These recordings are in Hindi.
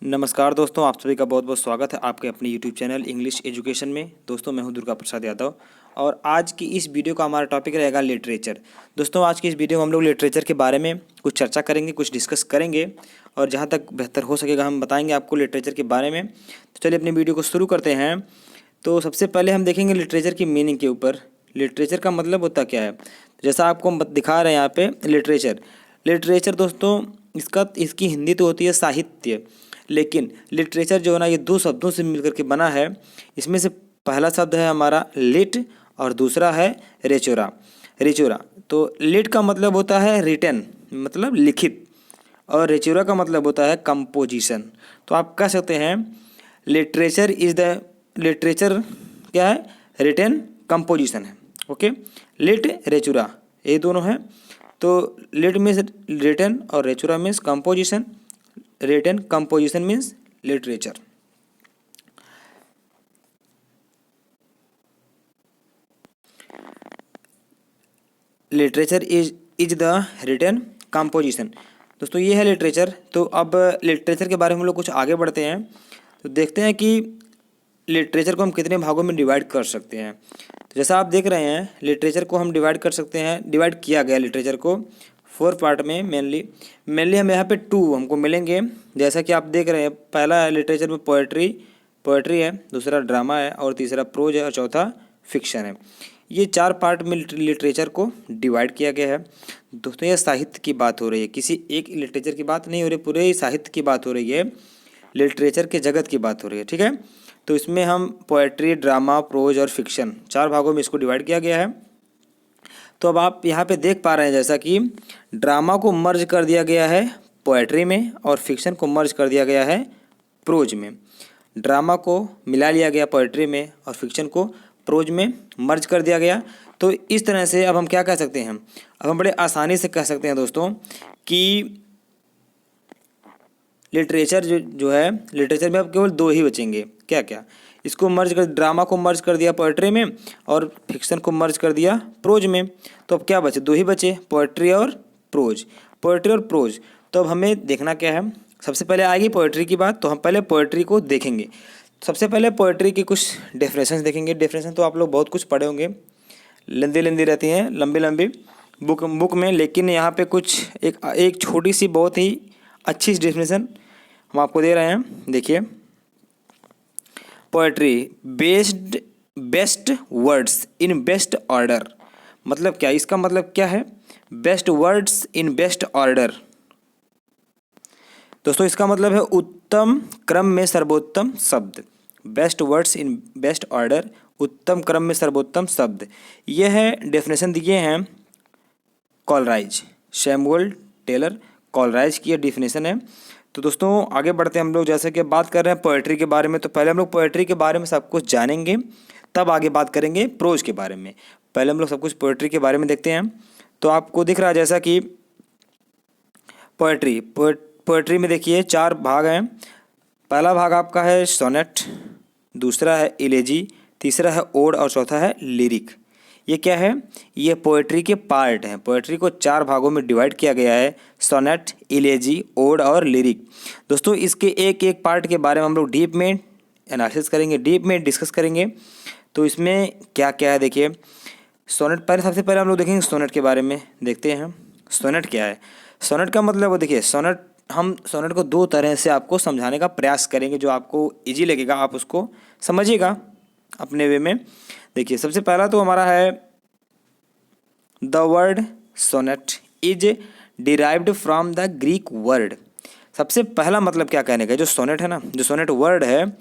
नमस्कार दोस्तों, आप सभी का बहुत बहुत स्वागत है आपके अपने यूट्यूब चैनल इंग्लिश एजुकेशन में। दोस्तों मैं हूं दुर्गा प्रसाद यादव और आज की इस वीडियो का हमारा टॉपिक रहेगा लिटरेचर। दोस्तों आज की इस वीडियो में हम लोग लिटरेचर के बारे में कुछ चर्चा करेंगे, कुछ डिस्कस करेंगे और जहां तक बेहतर हो सकेगा हम बताएंगे आपको लिटरेचर के बारे में। तो चलिए अपनी वीडियो को शुरू करते हैं। तो सबसे पहले हम देखेंगे लिटरेचर की मीनिंग के ऊपर। लिटरेचर का मतलब होता क्या है, जैसा आपको हम दिखा रहे हैं यहाँ पे लिटरेचर। लिटरेचर दोस्तों इसकी हिंदी तो होती है साहित्य, लेकिन लिटरेचर जो है ना ये दो शब्दों से मिलकर के बना है। इसमें से पहला शब्द है हमारा लिट और दूसरा है रेचोरा। रेचोरा तो लिट का मतलब होता है रिटन, मतलब लिखित, और रेचोरा का मतलब होता है कंपोजिशन। तो आप कह सकते हैं लिटरेचर क्या है, रिटन कंपोजिशन है। ओके, लिट रेचुरा ये दोनों हैं। तो लिट मीन्स रिटन और रेचुरा means composition. Written composition means literature. Literature is the written composition. दोस्तों ये है लिटरेचर। तो अब लिटरेचर के बारे में हम लोग कुछ आगे बढ़ते हैं। तो देखते हैं कि लिटरेचर को हम कितने भागों में डिवाइड कर सकते हैं। तो जैसा आप देख रहे हैं लिटरेचर को हम डिवाइड कर सकते हैं, डिवाइड किया गया लिटरेचर को 4 पार्ट में। मेनली हम यहाँ पे 2 हमको मिलेंगे। जैसा कि आप देख रहे हैं, पहला लिटरेचर में पोएट्री है, दूसरा ड्रामा है और तीसरा प्रोज है और चौथा फिक्शन है। ये 4 पार्ट में लिटरेचर को डिवाइड किया गया है। दोस्तों ये साहित्य की बात हो रही है, किसी एक लिटरेचर की बात नहीं हो रही, पूरे साहित्य की बात हो रही है, लिटरेचर के जगत की बात हो रही है। ठीक है, तो इसमें हम पोएट्री, ड्रामा, प्रोज और फिक्शन 4 भागों में इसको डिवाइड किया गया है। तो अब आप यहाँ पे देख पा रहे हैं जैसा कि ड्रामा को मर्ज कर दिया गया है पोएट्री में और फिक्शन को मर्ज कर दिया गया है प्रोज में। ड्रामा को मिला लिया गया पोएट्री में और फिक्शन को प्रोज में मर्ज कर दिया गया। तो इस तरह से अब हम क्या कह सकते हैं, अब हम बड़े आसानी से कह सकते हैं दोस्तों कि लिटरेचर जो है, लिटरेचर में अब केवल 2 ही बचेंगे। क्या क्या, इसको मर्ज कर, ड्रामा को मर्ज कर दिया पोएट्री में और फिक्शन को मर्ज कर दिया प्रोज में। तो अब क्या बचे, 2 ही बचे, पोएट्री और प्रोज। पोएट्री और प्रोज। तो अब हमें देखना क्या है, सबसे पहले आएगी पोएट्री की बात। तो हम पहले पोएट्री को देखेंगे। सबसे पहले पोएट्री की कुछ डेफिनेशन देखेंगे। डेफिनेशन तो आप लोग बहुत कुछ पढ़े होंगे, लंबी रहती हैं, लंबी बुक में, लेकिन यहाँ पे कुछ एक छोटी सी बहुत ही अच्छी डेफिनेशन हम आपको दे रहे हैं। देखिए, poetry best words in best order. मतलब क्या, इसका मतलब क्या है, best words in best order. दोस्तों इसका मतलब है उत्तम क्रम में सर्वोत्तम शब्द। Best words in best order, उत्तम क्रम में सर्वोत्तम शब्द। यह है डेफिनेशन दिए हैं कॉलराइज, सैमुअल टेलर कॉलराइज की यह डेफिनेशन है। तो दोस्तों आगे बढ़ते हैं हम लोग। जैसे कि बात कर रहे हैं पोएट्री के बारे में, तो पहले हम लोग पोएट्री के बारे में सब कुछ जानेंगे, तब आगे बात करेंगे प्रोज के बारे में। पहले हम लोग सब कुछ पोएट्री के बारे में देखते हैं। तो आपको दिख रहा है जैसा कि पोएट्री में देखिए 4 भाग हैं। पहला भाग आपका है सोनेट, दूसरा है इलेजी, तीसरा है ओड और चौथा है लिरिक। ये क्या है, ये पोएट्री के पार्ट हैं। पोएट्री को 4 भागों में डिवाइड किया गया है, सोनेट, इलेजी, ओड और लिरिक। दोस्तों इसके एक एक पार्ट के बारे में हम लोग डीप में एनालिसिस करेंगे, डीप में डिस्कस करेंगे। तो इसमें क्या क्या है देखिए। सोनेट, सबसे पहले हम लोग देखेंगे सोनेट के बारे में। देखते हैं सोनेट क्या है। सोनेट का मतलब वो देखिए, हम सोनेट को 2 तरह से आपको समझाने का प्रयास करेंगे, जो आपको ईजी लगेगा, आप उसको समझिएगा अपने वे में। देखिए सबसे पहला तो हमारा है the word sonnet is derived from the Greek word. सबसे पहला मतलब क्या कहने का, जो सोनेट है ना, जो सोनेट वर्ड है,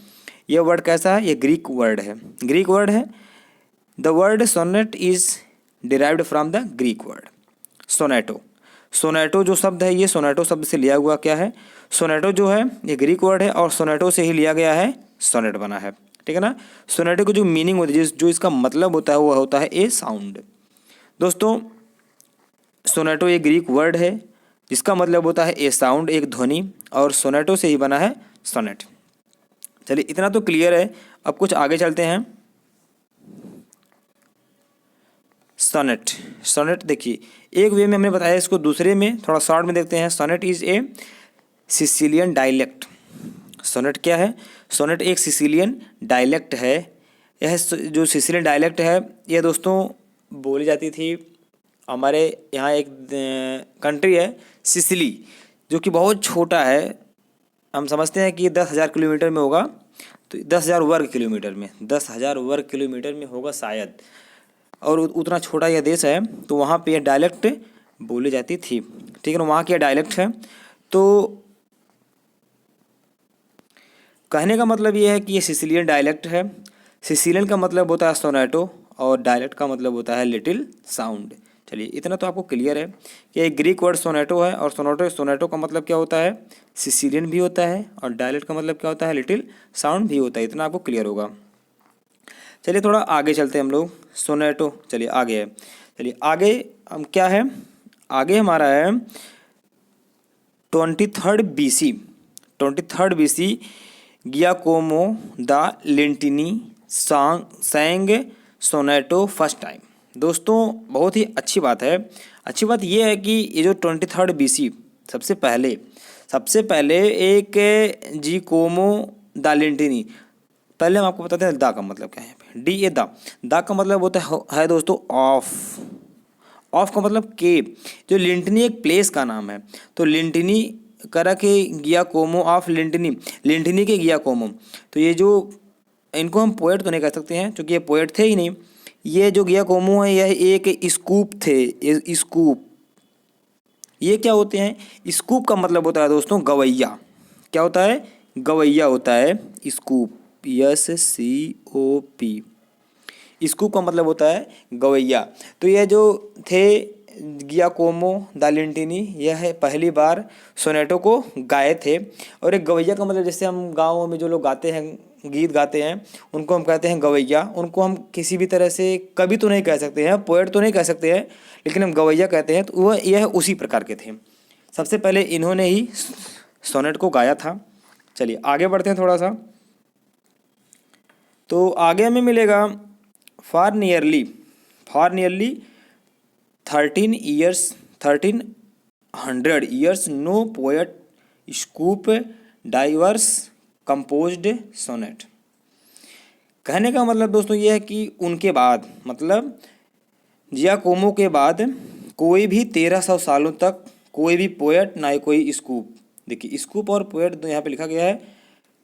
ये वर्ड कैसा है, ये ग्रीक वर्ड है, ग्रीक वर्ड है। The word sonnet is derived from the Greek word sonetto. Sonetto जो शब्द है, ये सोनेटो शब्द से लिया हुआ क्या है, सोनेटो जो है ये ग्रीक वर्ड है और सोनेटो से ही लिया गया है, सोनेट बना है। ठीक है ना। सोनेटो की जो मीनिंग होती है, जो इसका मतलब होता है, वो होता है ए साउंड। दोस्तों सोनेटो ये ग्रीक वर्ड है जिसका मतलब होता है ए साउंड, एक ध्वनि, और सोनेटो से ही बना है सोनेट। चलिए इतना तो क्लियर है। अब कुछ आगे चलते हैं। सोनेट देखिए, एक वे में हमने बताया, इसको दूसरे में थोड़ा शॉर्ट में देखते हैं। Sonnet is a Sicilian dialect. Sonnet क्या है? सोनेट एक सिसिलियन डायलेक्ट है। यह जो सिसिलियन डायलेक्ट है यह दोस्तों बोली जाती थी हमारे यहाँ। एक कंट्री है सिसिली, जो कि बहुत छोटा है। हम समझते हैं कि 10,000 किलोमीटर में होगा, तो 10,000 वर्ग किलोमीटर में, 10,000 वर्ग किलोमीटर में होगा शायद, और उतना छोटा यह देश है। तो वहाँ पे यह डायलेक्ट बोली जाती थी, ठीक है ना। वहाँ की डायलेक्ट है। तो कहने का मतलब ये है कि ये सिसिलियन डायलेक्ट है। सिसिलियन का मतलब होता है सोनेटो, और डायलेक्ट का मतलब होता है लिटिल साउंड। चलिए इतना तो आपको क्लियर है कि एक ग्रीक वर्ड सोनेटो है, और सोनेटो का मतलब क्या होता है? सिसिलियन भी होता है, और डायलेक्ट का मतलब क्या होता है? लिटिल साउंड भी होता है। इतना आपको क्लियर होगा। चलिए थोड़ा आगे चलते हैं हम लोग। सोनेटो चलिए आगे है। चलिए आगे हम क्या है? आगे हमारा है 23rd BC। 23rd BC Giacomo da Lentini sang सोनेटो फर्स्ट टाइम। दोस्तों बहुत ही अच्छी बात है। अच्छी बात यह है कि ये जो 23rd BC सबसे पहले एक जिकोमो द लेंटिनी। पहले हम आपको बताते हैं दा का मतलब क्या है। यहाँ पे डी ए दा का मतलब होता है दोस्तों ऑफ। ऑफ का मतलब के। जो लिंटनी एक प्लेस का नाम है, तो लिंटनी करा के गियाकोमो ऑफ लिंटनी, लिंटनी के गियाकोमो। तो ये जो इनको हम पोएट तो नहीं कह सकते हैं, क्योंकि ये पोएट थे ही नहीं। ये जो गियाकोमो है यह एक स्कूप थे। स्कूप ये क्या होते हैं? स्कूप का मतलब होता है दोस्तों गवैया। क्या होता है? गवैया होता है स्कूप, SCOP। स्कूप का मतलब होता है गवैया। तो यह जो थे गियाकोमो द लेंटिनी, यह पहली बार सोनेटो को गाए थे। और एक गवैया का मतलब, जैसे हम गाँव में जो लोग गाते हैं, गीत गाते हैं, उनको हम कहते हैं गवैया। उनको हम किसी भी तरह से कवि तो नहीं कह सकते हैं, पोएट तो नहीं कह सकते हैं, लेकिन हम गवैया कहते हैं। तो वह यह उसी प्रकार के थे। सबसे पहले इन्होंने ही सोनेट को गाया था। चलिए आगे बढ़ते हैं थोड़ा सा। तो आगे हमें मिलेगा for nearly 1300 years no poet scoop divers composed sonnet. कहने का मतलब दोस्तों ये है कि उनके बाद, मतलब जियाकोमो के बाद कोई भी 1300 सालों तक कोई भी पोएट, ना ही कोई स्कूप। देखिए स्कूप और पोएट तो यहाँ पे लिखा गया है,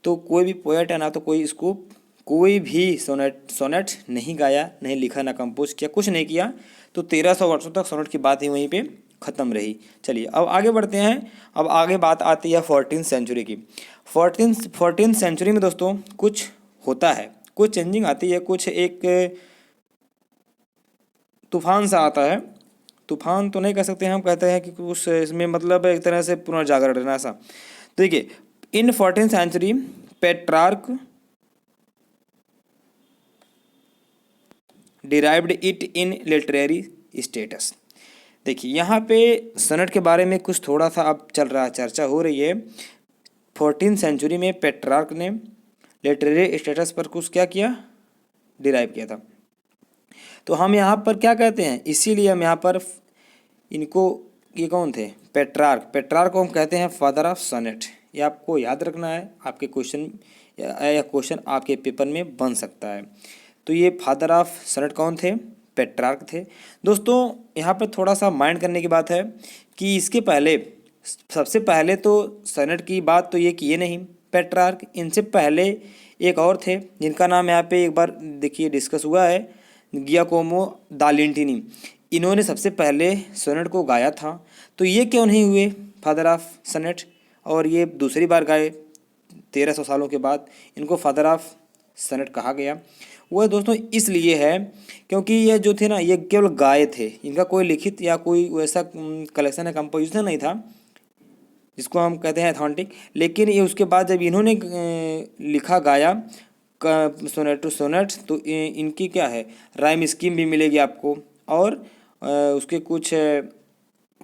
तो कोई भी पोएट है ना तो कोई स्कूप, कोई भी सोनेट नहीं गाया, नहीं लिखा, ना कंपोज किया, कुछ नहीं किया। तो 1300 वर्षों तक सोनेट की बात ही वहीं पे ख़त्म रही। चलिए अब आगे बढ़ते हैं। अब आगे बात आती है 14th सेंचुरी की। 14th सेंचुरी में दोस्तों कुछ होता है, कुछ चेंजिंग आती है, कुछ एक तूफान सा आता है। तूफान तो नहीं कह सकते हैं, हम कहते हैं कि उस इसमें मतलब एक तरह से पुनर्जागरण रहना ऐसा। देखिए in 14th century Petrarch derived it in literary status. देखिए यहाँ पे सोनेट के बारे में कुछ थोड़ा सा अब चल रहा है, चर्चा हो रही है। 14th सेंचुरी में पेट्रार्क ने लिटरेरी स्टेटस पर कुछ क्या किया? डिराइव किया था। तो हम यहाँ पर क्या कहते हैं, इसीलिए हम यहाँ पर इनको, ये कौन थे? पेट्रार्क को हम कहते हैं फादर ऑफ सोनेट। ये आपको याद रखना है, आपके क्वेश्चन या क्वेश्चन आपके पेपर में बन सकता है। तो ये फादर ऑफ सोनेट कौन थे? पेट्रार्क थे। दोस्तों यहाँ पर थोड़ा सा माइंड करने की बात है कि इसके पहले, सबसे पहले तो सोनेट की बात तो ये किए नहीं पेट्रार्क। इनसे पहले एक और थे जिनका नाम यहाँ पे एक बार देखिए डिस्कस हुआ है, गियाकोमो द लेंटिनी। इन्होंने सबसे पहले सोनेट को गाया था। तो ये क्यों नहीं हुए फादर ऑफ सोनेट, और ये दूसरी बार गाए 1300 सालों के बाद? इनको फादर ऑफ सोनेट कहा गया। वह दोस्तों इसलिए है क्योंकि ये जो थे ना, ये केवल गाए थे। इनका कोई लिखित या कोई वैसा कलेक्शन या कंपोजिशन नहीं था जिसको हम कहते हैं अथेंटिक। लेकिन ये उसके बाद जब इन्होंने लिखा गाया सोनेट टू सोनेट, तो इनकी क्या है, राइम स्कीम भी मिलेगी आपको, और उसके कुछ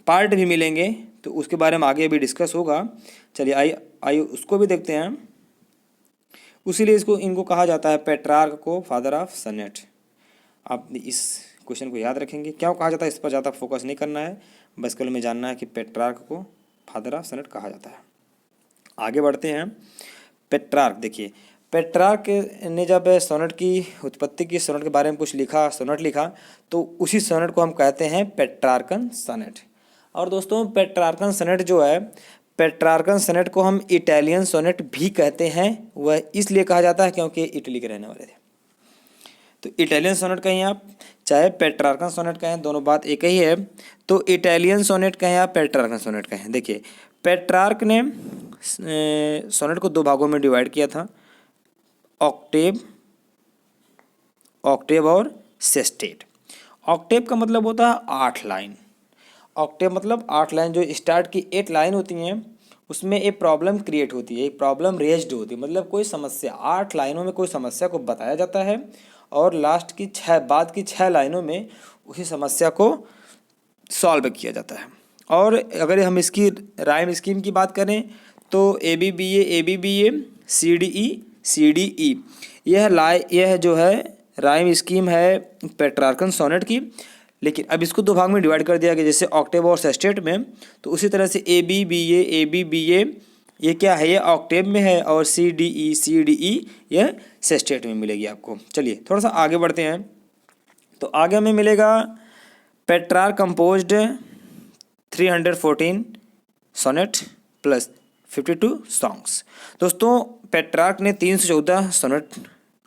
पार्ट भी मिलेंगे। तो उसके बारे में आगे भी डिस्कस होगा। चलिए आइए उसको भी देखते हैं। उसीलिए इनको कहा जाता है पेट्रार्क को फादर ऑफ सोनेट। आप इस क्वेश्चन को याद रखेंगे, क्यों कहा जाता है इस पर ज़्यादा फोकस नहीं करना है, बस केवल में जानना है कि पेट्रार्क को फादर ऑफ सोनेट कहा जाता है। आगे बढ़ते हैं। पेट्रार्क। देखिए पेट्रार्क ने जब सोनेट की उत्पत्ति की, सोनेट के बारे में कुछ लिखा, सोनेट लिखा, तो उसी सोनेट को हम कहते हैं पेट्रार्कन सोनेट। और दोस्तों पेट्रार्कन सोनेट जो है, पेट्रार्कन सोनेट को हम इटालियन सोनेट भी कहते हैं। वह इसलिए कहा जाता है क्योंकि इटली के रहने वाले थे। तो इटालियन सोनेट कहें आप, चाहे पेट्रार्कन सोनेट कहें, दोनों बात एक ही है। तो इटालियन सोनेट कहें या पेट्रार्कन सोनेट कहें, देखिए पेट्रार्क ने सोनेट को दो भागों में डिवाइड किया था, ऑक्टेव, ऑक्टेव और सेस्टेट। ऑक्टेव का मतलब होता है 8 लाइन। ऑक्टेव मतलब 8 लाइन, जो स्टार्ट की 8 लाइन होती हैं उसमें एक प्रॉब्लम क्रिएट होती है, एक प्रॉब्लम रेज्ड होती है, मतलब कोई समस्या, 8 लाइनों में कोई समस्या को बताया जाता है और लास्ट की 6 बाद की 6 लाइनों में उसी समस्या को सॉल्व किया जाता है। और अगर हम इसकी राइम स्कीम की बात करें तो ABBA CDE यह जो है राइम स्कीम है पेट्रार्कन सोनेट की। लेकिन अब इसको दो भाग में डिवाइड कर दिया गया, जैसे ऑक्टेव और सेस्टेट में, तो उसी तरह से ABBA ये क्या है, ये ऑक्टेव में है, और CDE यह सेस्टेट में मिलेगी आपको। चलिए थोड़ा सा आगे बढ़ते हैं। तो आगे हमें मिलेगा Petrarch composed 314 sonnet plus 52 songs. दोस्तों पेट्रार्क ने 314 सोनेट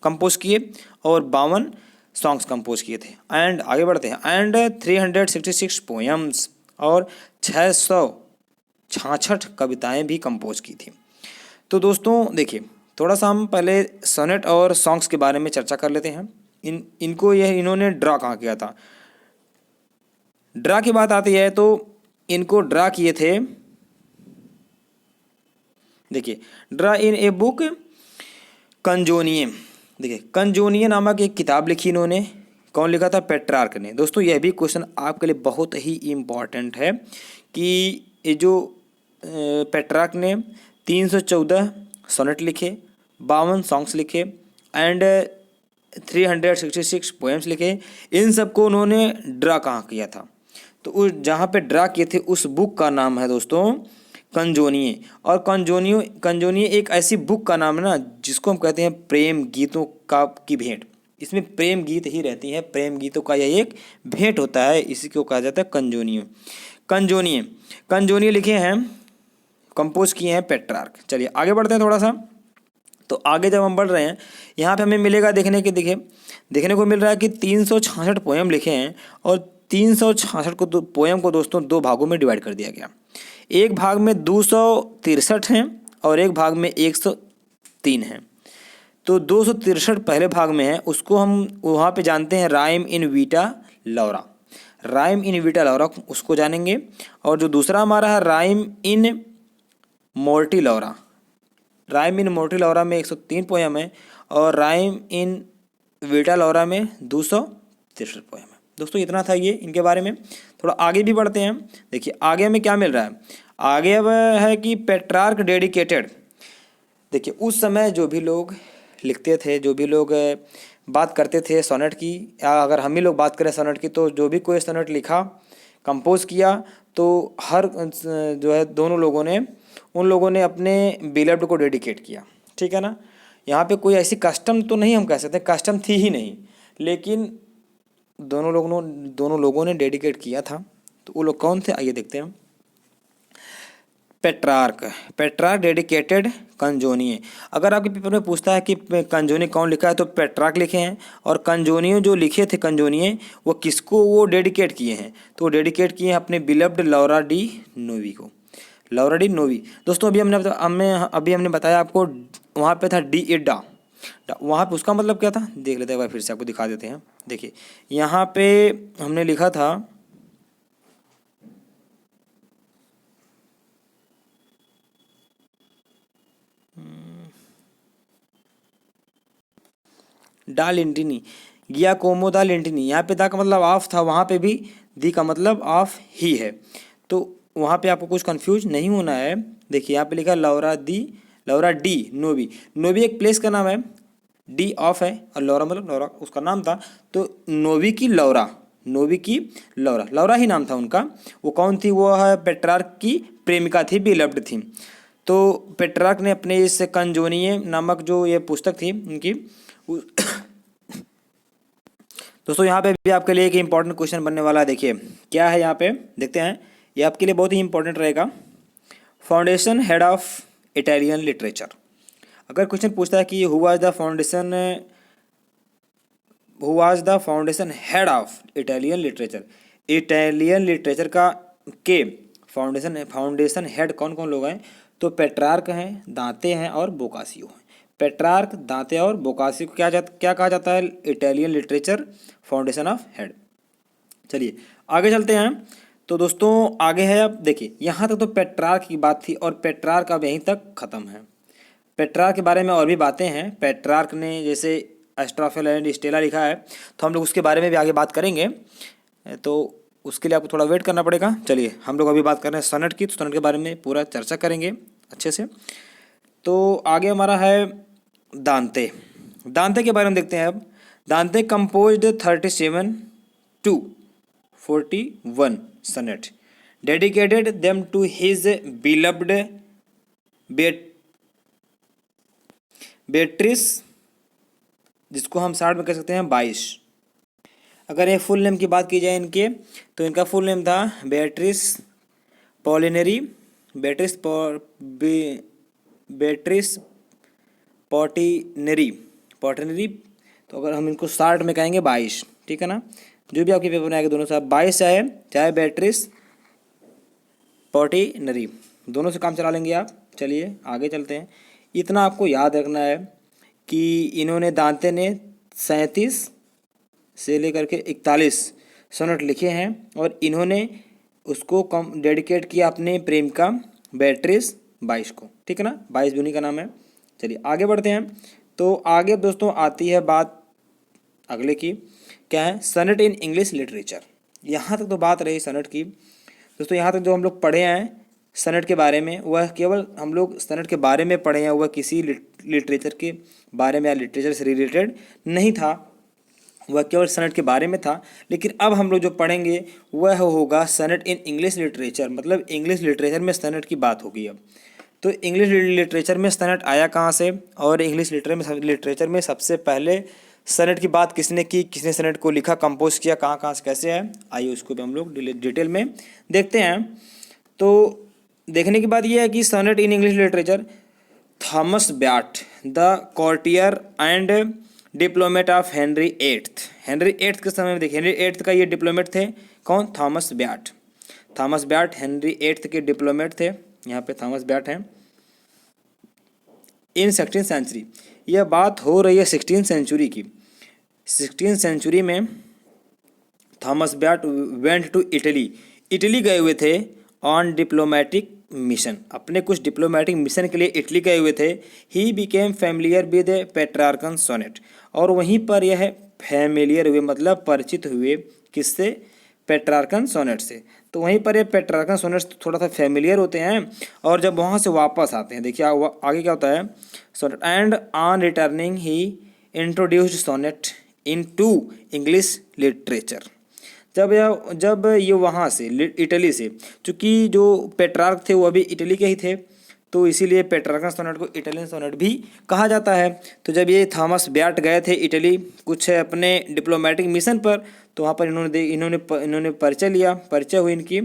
कंपोज किए और 52 सॉन्ग्स कंपोज किए थे। एंड आगे बढ़ते हैं, एंड 366 पोएम्स और 666 कविताएं भी कंपोज की थी। तो दोस्तों देखिए थोड़ा सा हम पहले सोनेट और सॉन्ग्स के बारे में चर्चा कर लेते हैं। इन्होंने ड्रा कहाँ किया था। ड्रा की बात आती है तो इनको ड्रा किए थे, देखिए ड्रा इन ए बुक कंजोनिये। देखिए कंजोनिये नामक एक किताब लिखी इन्होंने। कौन लिखा था? पेट्रार्क ने। दोस्तों यह भी क्वेश्चन आपके लिए बहुत ही इम्पॉर्टेंट है कि ये जो पेट्रार्क ने 314 सोनेट लिखे, 52 सॉन्ग्स लिखे एंड 366 पोएम्स लिखे, इन सबको उन्होंने ड्रा कहाँ किया था? तो उस जहाँ पे ड्रा किए थे उस बुक का नाम है दोस्तों कंजोनिये। और कंजोनिये एक ऐसी बुक का नाम है ना जिसको हम कहते हैं प्रेम गीतों की भेंट। इसमें प्रेम गीत ही रहती हैं, प्रेम गीतों का यह एक भेंट होता है, इसी को कहा जाता है कंजोनिये लिखे हैं, कंपोज किए हैं पेट्रार्क। चलिए आगे बढ़ते हैं थोड़ा सा। तो आगे जब हम बढ़ रहे हैं यहाँ पे हमें मिलेगा देखने को मिल रहा है कि 366 पोएम लिखे हैं और 366 को पोएम को दोस्तों दो भागों में डिवाइड कर दिया गया। एक भाग में 263 हैं और एक भाग में 103 हैं। तो 263 पहले भाग में है, उसको हम वहाँ पे जानते हैं राइम इन वीटा लौरा। राइम इन वीटा लौरा उसको जानेंगे। और जो दूसरा हमारा है राइम इन मोर्टी लौरा। राइम इन मोर्टी लौरा में 103 पोएम है और राइम इन वीटा लौरा में 263 पोएम है। दोस्तों इतना था ये इनके बारे में। थोड़ा आगे भी बढ़ते हैं। देखिए आगे हमें क्या मिल रहा है, आगे अब है कि पेट्रार्क डेडिकेटेड। देखिए उस समय जो भी लोग लिखते थे, जो भी लोग बात करते थे सोनेट की, या अगर हम ही लोग बात करें सोनेट की, तो जो भी कोई सोनेट लिखा, कंपोज किया, तो हर जो है उन लोगों ने अपने बिलव्ड को डेडिकेट किया। ठीक है ना। यहाँ पे कोई ऐसी कस्टम तो नहीं हम कह सकते, कस्टम थी ही नहीं, लेकिन दोनों लोगों ने डेडिकेट किया था। तो वो लोग कौन थे आइए देखते हैं। Petrarch dedicated Canzoniere. अगर आपके पेपर में पूछता है कि कंजोनिये कौन लिखा है तो पेट्रार्क लिखे हैं। और कंजोनिये जो लिखे थे कंजोनिये वो किसको वो डेडिकेट किए हैं? तो डेडिकेट किए हैं अपने बिलव्ड लौरा डी नोवी को। लौरा डी नोवी। दोस्तों अभी हमने बताया आपको, वहाँ पे था डी एडा, वहाँ पे उसका मतलब क्या था देख लेते हैं, एक बार फिर से आपको दिखा देते हैं। देखिए यहाँ पे हमने लिखा था डा लेंटिनी, गियाकोमो दा लेंटिनी। यहाँ पे दा का मतलब ऑफ था, वहाँ पे भी दी का मतलब ऑफ ही है। तो वहाँ पे आपको कुछ कंफ्यूज नहीं होना है। देखिए यहाँ पे लिखा लौरा डी नोवी। नोवी एक प्लेस का नाम है, डी ऑफ है और लौरा मतलब लौरा उसका नाम था। तो नोवी की लौरा ही नाम था उनका। वो कौन थी? वो है पेट्रार्क की प्रेमिका थी, बिलव्ड थी। तो पेट्रार्क ने अपने इस कंजोनिये नामक जो ये पुस्तक थी उनकी दोस्तों यहाँ पे भी आपके लिए एक इम्पॉर्टेंट क्वेश्चन बनने वाला है। देखिए क्या है यहाँ पे, देखते हैं। ये आपके लिए बहुत ही इंपॉर्टेंट रहेगा। Foundation head of Italian literature. अगर क्वेश्चन पूछता है कि who was the foundation head of Italian literature, Italian literature का के फाउंडेशन हेड कौन कौन लोग हैं, तो पेट्रार्क हैं, दांते हैं और बोकासियो हैं। पेट्रार्क, दांते और बोकासियो को क्या कहा जाता है, Italian literature foundation of head. चलिए आगे चलते हैं। तो दोस्तों आगे है, अब देखिए यहाँ तक तो पेट्रार्क की बात थी और पेट्रार्क अब यहीं तक ख़त्म है। पेट्रार्क के बारे में और भी बातें हैं। पेट्रार्क ने जैसे एस्ट्राफेल एंड स्टेला लिखा है, तो हम लोग उसके बारे में भी आगे बात करेंगे, तो उसके लिए आपको थोड़ा वेट करना पड़ेगा। चलिए हम लोग अभी बात कर रहे हैं सनेट की, तो सनेट के बारे में पूरा चर्चा करेंगे अच्छे से। तो आगे हमारा है दांते। दांते के बारे में देखते हैं अब। Dante composed 37 to 41 sonnet, dedicated them to his beloved Beatrice, जिसको हम शॉर्ट में कह सकते हैं 22। अगर ये फुल नेम की बात की जाए इनके, तो इनका फुल नेम था बेट्रिस पॉलिनरी, बेट्रिस पॉटिनरी। तो अगर हम इनको शॉर्ट में कहेंगे 22, ठीक है ना। जो भी आपके पेपर में आएगा दोनों से 22 चाहे बेट्रिस पॉटिनरी, दोनों से काम चला लेंगे आप। चलिए आगे चलते हैं। इतना आपको याद रखना है कि इन्होंने, दांते ने 37 से लेकर के 41 सोनेट लिखे हैं और इन्होंने उसको डेडिकेट किया अपने प्रेमिका बेट्रिस 22 को, ठीक है ना। 22 भी उन्हीं का नाम है। चलिए आगे बढ़ते हैं। तो आगे दोस्तों आती है बात अगले की, क्या है, सनेट इन इंग्लिश लिटरेचर। यहाँ तक तो बात रही सनेट की। दोस्तों यहाँ तक जो हम लोग पढ़े हैं सनेट के बारे में, वह केवल हम लोग सनेट के बारे में पढ़े हैं, वह किसी लिटरेचर के बारे में या लिटरेचर से रिलेटेड नहीं था, वह केवल सनेट के बारे में था। लेकिन अब हम लोग जो पढ़ेंगे वह होगा सनेट इन इंग्लिश लिटरेचर, मतलब इंग्लिश लिटरेचर में सनेट की बात होगी अब। तो इंग्लिश लिटरेचर में सनेट आया कहाँ से, और इंग्लिश लिटरेचर में सबसे पहले सनेट की बात किसने की, किसने सनेट को लिखा, कंपोज किया, कहाँ कहाँ से कैसे है, आइए उसको भी हम लोग डिटेल में देखते हैं। तो देखने की बात यह है कि sonnet in English literature, Thomas Wyatt the courtier and diplomat of Henry eighth. Henry eighth के समय में देखिए, हेनरी एट्थ का ये डिप्लोमेट थे कौन, Thomas bat. Thomas bat Henry eighth के डिप्लोमेट थे, यहाँ पे थॉमस ब्याट हैं। इन 16th सेंचुरी, यह बात हो रही है 16th सेंचुरी की। 16th सेंचुरी में Thomas Wyatt went to Italy गए हुए थे ऑन डिप्लोमेटिक मिशन, अपने कुछ डिप्लोमेटिक मिशन के लिए इटली गए हुए थे। He became familiar with Petrarchan sonnet, और वहीं पर यह फैमिलियर हुए, मतलब परिचित हुए किससे, पेट्रार्कन सोनेट से। तो वहीं पर ये पेट्रार्कन सोनेट थोड़ा सा फैमिलियर होते हैं, और जब वहाँ से वापस आते हैं, देखिए आगे क्या होता है, sonnet and on returning he introduced sonnet into English literature. जब ये वहाँ से इटली से, चूँकि जो पेट्रार्क थे वो अभी इटली के ही थे, तो इसीलिए पेट्रार्कन सोनेट को इटालियन सोनेट भी कहा जाता है। तो जब ये थॉमस ब्याट गए थे इटली कुछ अपने डिप्लोमेटिक मिशन पर, तो वहाँ पर इन्होंने परिचय हुई इनकी,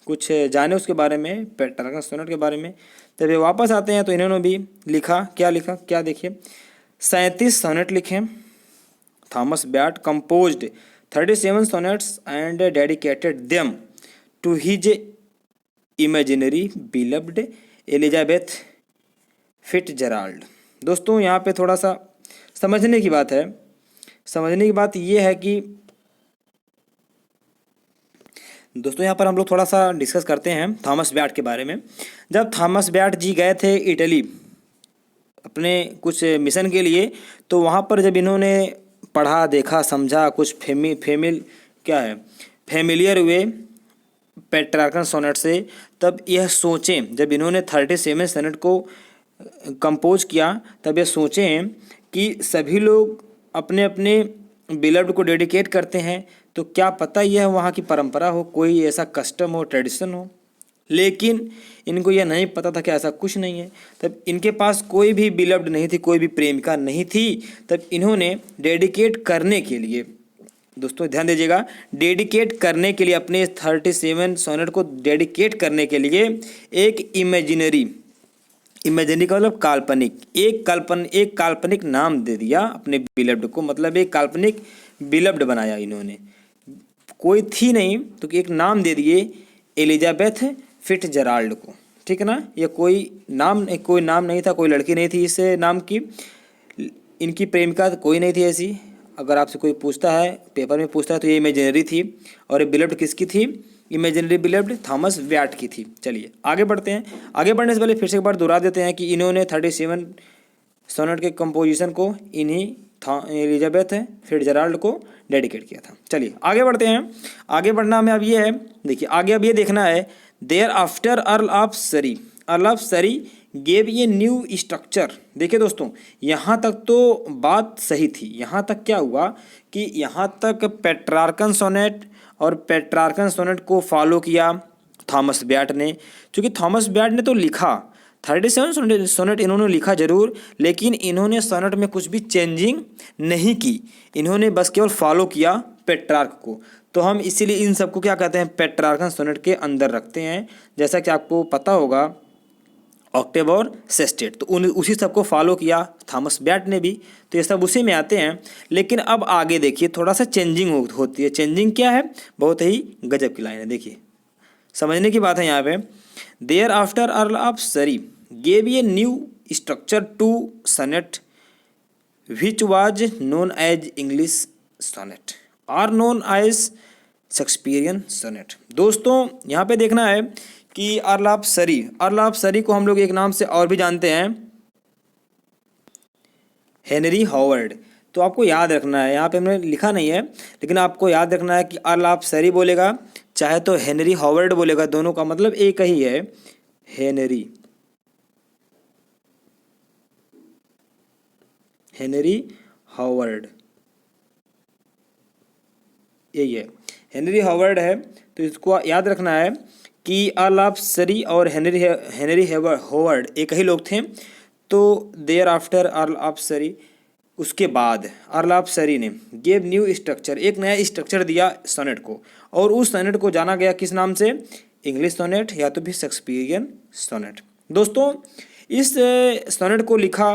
कुछ जाने उसके बारे में, पेट्रार्कन सोनेट के बारे में। जब ये वापस आते हैं तो इन्होंने भी लिखा, क्या देखिए, 37 सोनेट लिखे Thomas Wyatt, composed 37 sonnets and dedicated them to his imaginary beloved Elizabeth Fitzgerald. दोस्तों यहाँ पे थोड़ा सा समझने की बात है। समझने की बात ये है कि दोस्तों यहाँ पर हम लोग थोड़ा सा डिस्कस करते हैं थॉमस ब्याट के बारे में। जब थॉमस ब्याट जी गए थे इटली अपने कुछ मिशन के लिए, तो वहाँ पर जब इन्होंने पढ़ा, देखा, समझा, कुछ फैमिलियर हुए पेट्रार्कन सोनेट से, तब यह सोचें, जब इन्होंने 37 सोनेट को कंपोज किया, तब यह सोचें कि सभी लोग अपने अपने बिलव्ड को डेडिकेट करते हैं, तो क्या पता यह वहाँ की परंपरा हो, कोई ऐसा कस्टम हो, ट्रेडिशन हो। लेकिन इनको यह नहीं पता था कि ऐसा कुछ नहीं है। तब इनके पास कोई भी बिलव्ड नहीं थी, कोई भी प्रेमिका नहीं थी। तब इन्होंने डेडिकेट करने के लिए, दोस्तों ध्यान दीजिएगा, डेडिकेट करने के लिए अपने 37 सोनेट को डेडिकेट करने के लिए एक इमेजिनरी का मतलब काल्पनिक, एक काल्पनिक नाम दे दिया अपने बिलव्ड को, मतलब एक काल्पनिक बिलव्ड बनाया इन्होंने। कोई थी नहीं तो एक नाम दे दिए एलिजाबेथ फिट्जराल्ड को, ठीक है ना। ये कोई नाम नहीं था, कोई लड़की नहीं थी इस नाम की, इनकी प्रेमिका कोई नहीं थी ऐसी। अगर आपसे कोई पूछता है, पेपर में पूछता है, तो ये इमेजिनरी थी। और ये बिलव्ड किसकी थी? इमेजिनरी बिलव्ड थॉमस व्याट की थी। चलिए आगे बढ़ते हैं। आगे बढ़ने से पहले फिर से एक बार दोहरा देते हैं कि इन्होंने 37 सोनेट के कंपोजिशन को इन्हीं एलिजाबेथ फिट्जराल्ड को डेडिकेट किया था। चलिए आगे बढ़ते हैं। आगे बढ़ना हमें अब ये है, देखिए आगे अब ये देखना है, there after Earl of Surrey gave ये न्यू स्ट्रक्चर। देखिए दोस्तों, यहाँ तक तो बात सही थी। यहाँ तक क्या हुआ कि यहाँ तक पेट्रार्कन सोनेट और पेट्रार्कन सोनेट को फॉलो किया थॉमस ब्याट ने। क्योंकि थॉमस ब्याट ने तो लिखा 37 सोनेट इन्होंने लिखा जरूर, लेकिन इन्होंने सोनेट में कुछ भी चेंजिंग नहीं की। इन्होंने बस केवल फॉलो किया पेट्रार्क को। तो हम इसीलिए इन सबको क्या कहते हैं, पेट्रार्कन सोनेट के अंदर रखते हैं। जैसा कि आपको पता होगा ऑक्टेव और सेस्टेट, तो उसी सब को फॉलो किया थॉमस ब्याट ने भी, तो ये सब उसी में आते हैं। लेकिन अब आगे देखिए थोड़ा सा चेंजिंग होती है। चेंजिंग क्या है? बहुत ही गजब की लाइन है, देखिए समझने की बात है यहाँ पे। Thereafter Earl of Surrey gave a new structure to sonnet which was known as English sonnet or known as Shakespearean sonnet. दोस्तों यहाँ पे देखना है कि अर्ल ऑफ सरी को हम लोग एक नाम से और भी जानते हैं, हेनरी हॉवर्ड। तो आपको याद रखना है, यहाँ पे हमने लिखा नहीं है, लेकिन आपको याद रखना है कि अर्ल ऑफ सरी बोलेगा चाहे तो हेनरी हॉवर्ड बोलेगा, दोनों का मतलब एक ही है, हेनरी हॉवर्ड, यही है, हेनरी हॉवर्ड है। तो इसको याद रखना है कि अर्ल ऑफ सरी और हेनरी हॉवर्ड एक ही लोग थे। तो देयर आफ्टर अर्ल ऑफ सरी, उसके बाद अर्ल ऑफ सरी ने गेव न्यू स्ट्रक्चर, एक नया स्ट्रक्चर दिया सोनेट को, और उस सोनेट को जाना गया किस नाम से? इंग्लिश सोनेट या तो भी शेक्सपियरियन सोनेट। दोस्तों इस सोनेट को लिखा,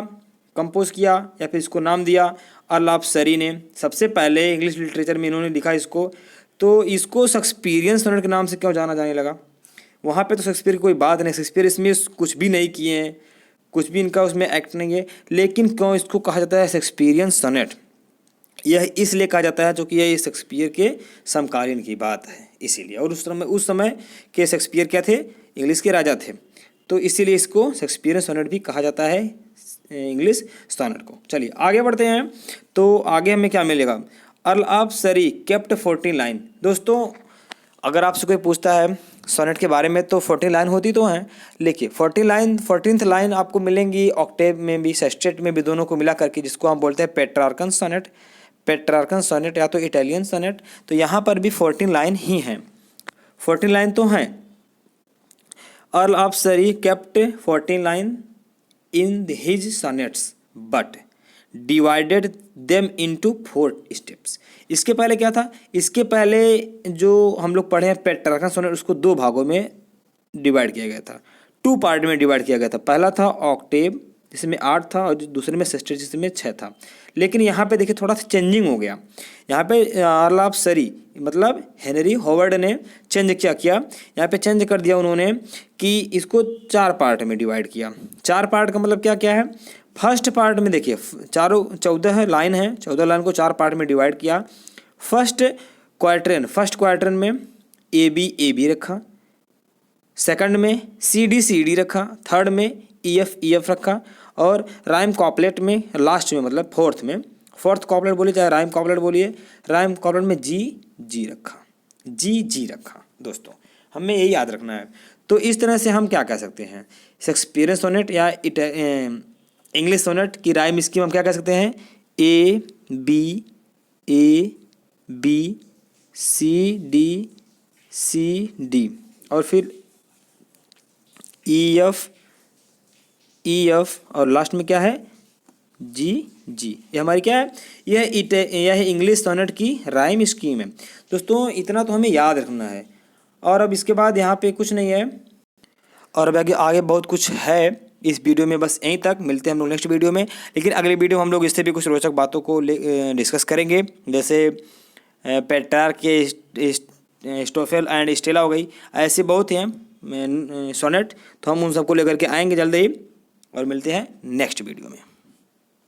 कंपोज किया या फिर इसको नाम दिया अर्ल ऑफ सरी ने। सबसे पहले इंग्लिश लिटरेचर में इन्होंने लिखा इसको, तो इसको शेक्सपियरियन सोनेट के नाम से क्यों जाना जाने लगा? वहाँ पे तो शेक्सपियर की कोई बात नहीं, शेक्सपियर इसमें कुछ भी नहीं किए हैं, कुछ भी इनका उसमें एक्ट नहीं है, लेकिन क्यों इसको कहा जाता है शेक्सपियरियन सोनेट? यह इसलिए कहा जाता है क्योंकि यह शेक्सपियर के समकालीन की बात है, इसीलिए। और उस समय के शेक्सपियर क्या थे? इंग्लिश के राजा थे, तो इसीलिए इसको शेक्सपियरियन सोनेट भी कहा जाता है, इंग्लिश सोनेट को। चलिए आगे बढ़ते हैं। तो आगे हमें क्या मिलेगा? अर्ल ऑफ सरी केप्ट 14 लाइन। दोस्तों अगर आपसे कोई पूछता है सोनेट के बारे में तो 14 लाइन होती तो हैं, लेकिन 14th लाइन आपको मिलेंगी ऑक्टेव में भी, सेस्टेट में भी, दोनों को मिला करके, जिसको हम बोलते हैं पेट्रार्कन सोनेट या तो इटालियन सोनेट। तो यहाँ पर भी 14 लाइन ही हैं, 14 लाइन तो हैं। अर्ल ऑफ सरी kept 14 line in his sonnets but divided them into 4 steps. इसके पहले क्या था? इसके पहले जो हम लोग पढ़े हैं पेट्रार्कन सोनेट, उसको 2 भागों में डिवाइड किया गया था, 2 पार्ट में डिवाइड किया गया था। पहला था ऑक्टेव जिसमें 8 था, और दूसरे में सेस्टेट जिसमें 6 था। लेकिन यहाँ पे देखिए थोड़ा सा चेंजिंग हो गया। यहाँ पे अर्ल ऑफ सरी मतलब हेनरी हॉवर्ड ने चेंज क्या किया, यहाँ पे चेंज कर दिया उन्होंने कि इसको 4 पार्ट में डिवाइड किया। 4 पार्ट का मतलब क्या क्या है? फर्स्ट पार्ट में देखिए 14 लाइन है, 14 लाइन को 4 पार्ट में डिवाइड किया। फर्स्ट क्वार्टरन में ए बी रखा, सेकंड में सी डी रखा, थर्ड में ई एफ रखा, और राइम कॉपलेट में लास्ट में मतलब फोर्थ कॉपलेट बोलिए चाहे राइम कॉपलेट बोलिए, राइम कॉपलेट में जी रखा। दोस्तों हमें यही याद रखना है। तो इस तरह से हम क्या कह सकते हैं, शेक्सपियरियन सोनेट या इंग्लिश सोनेट की राइम स्कीम हम क्या कह सकते हैं? ए बी सी डी और फिर ई एफ और लास्ट में क्या है जी जी। ये हमारी क्या है, यह इंग्लिश सोनेट की राइम स्कीम है। दोस्तों इतना तो हमें याद रखना है। और अब इसके बाद यहाँ पे कुछ नहीं है, और अब आगे बहुत कुछ है इस वीडियो में। बस यहीं तक, मिलते हैं हम लोग नेक्स्ट वीडियो में। लेकिन अगले वीडियो में हम लोग इससे भी कुछ रोचक बातों को डिस्कस करेंगे, जैसे पेट्रार्क के स्टोफेल एंड स्टेला हो गई, ऐसे बहुत हैं सोनेट। तो हम उन सबको लेकर के आएंगे जल्द ही, और मिलते हैं नेक्स्ट वीडियो में।